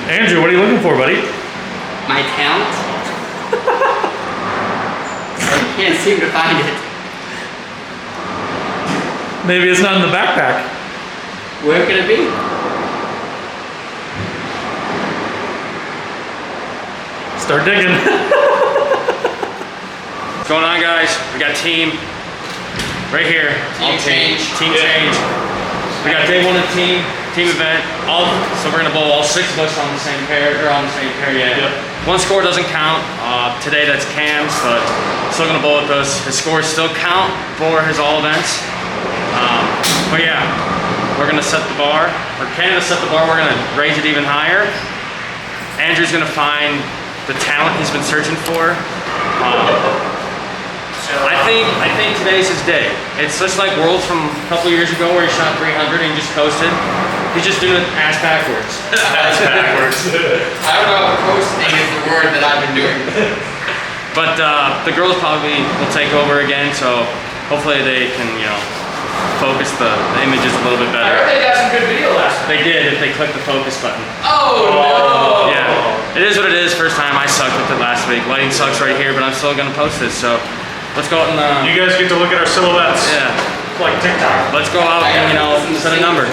Andrew, what are you looking for, buddy? My talent? I can't seem to find it. Maybe it's not in the backpack. Where could it be? Start digging. What's going on, guys? We got team right here. Team change. Team change. We got day one of team event. So we're gonna bowl all 6 of us on the same pair, or on the same pair, yeah. Yep. One score doesn't count. Today that's Cam's, but still gonna bowl with us. His scores still count for his all events. But yeah, we're gonna set the bar, or Canada set the bar, we're gonna raise it even higher. Andrew's gonna find the talent he's been searching for. I think today's his day. It's just like Worlds from a couple years ago where he shot 300 and he just coasted. He's just doing it ass backwards. Ass backwards. I don't know if coasting is the word that I've been doing. But the girls probably will take over again, so hopefully they can, you know, focus the images a little bit I better. heard they got some good video last night. They did if they click the focus button. Oh no! Yeah, it is what it is. First time I sucked with it last week. Lighting sucks right here, but I'm still gonna post this. So let's go out and You guys get to look at our silhouettes. yeah, Like TikTok. let's go out and, you know, set a number.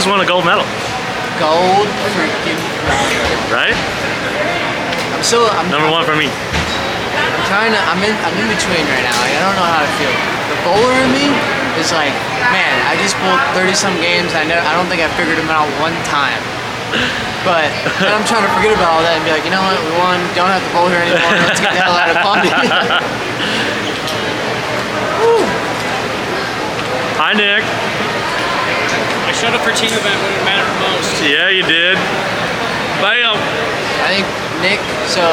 just won a gold medal, Gold freaking. right? I'm Number one for me. trying to. I'm in between right now. Like, I don't know how to feel. The bowler in me is like, man, I just bowled 30 some games. I don't think I figured them out one time. But then I'm trying to forget about all that and be like, you know what, we won. Don't have to bowl here anymore. Let's get the hell out of Colombia. Hi, Nick. I showed up for team event when it mattered most. Yeah, you did. Bam. I think Nick. So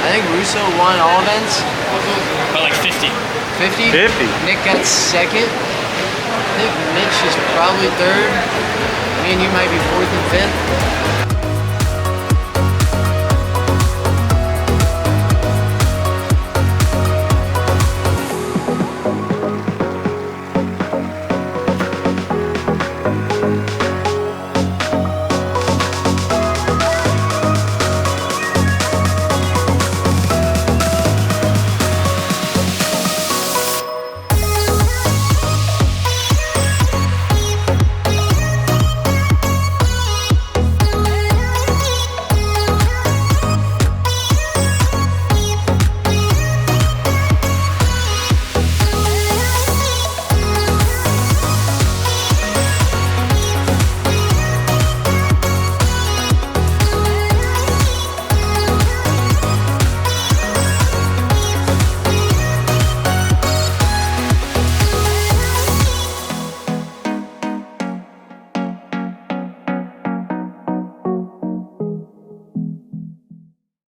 I think Russo won all events. By like 50. 50. 50. Nick got second. I think Mitch is probably third. Me and you might be fourth and fifth.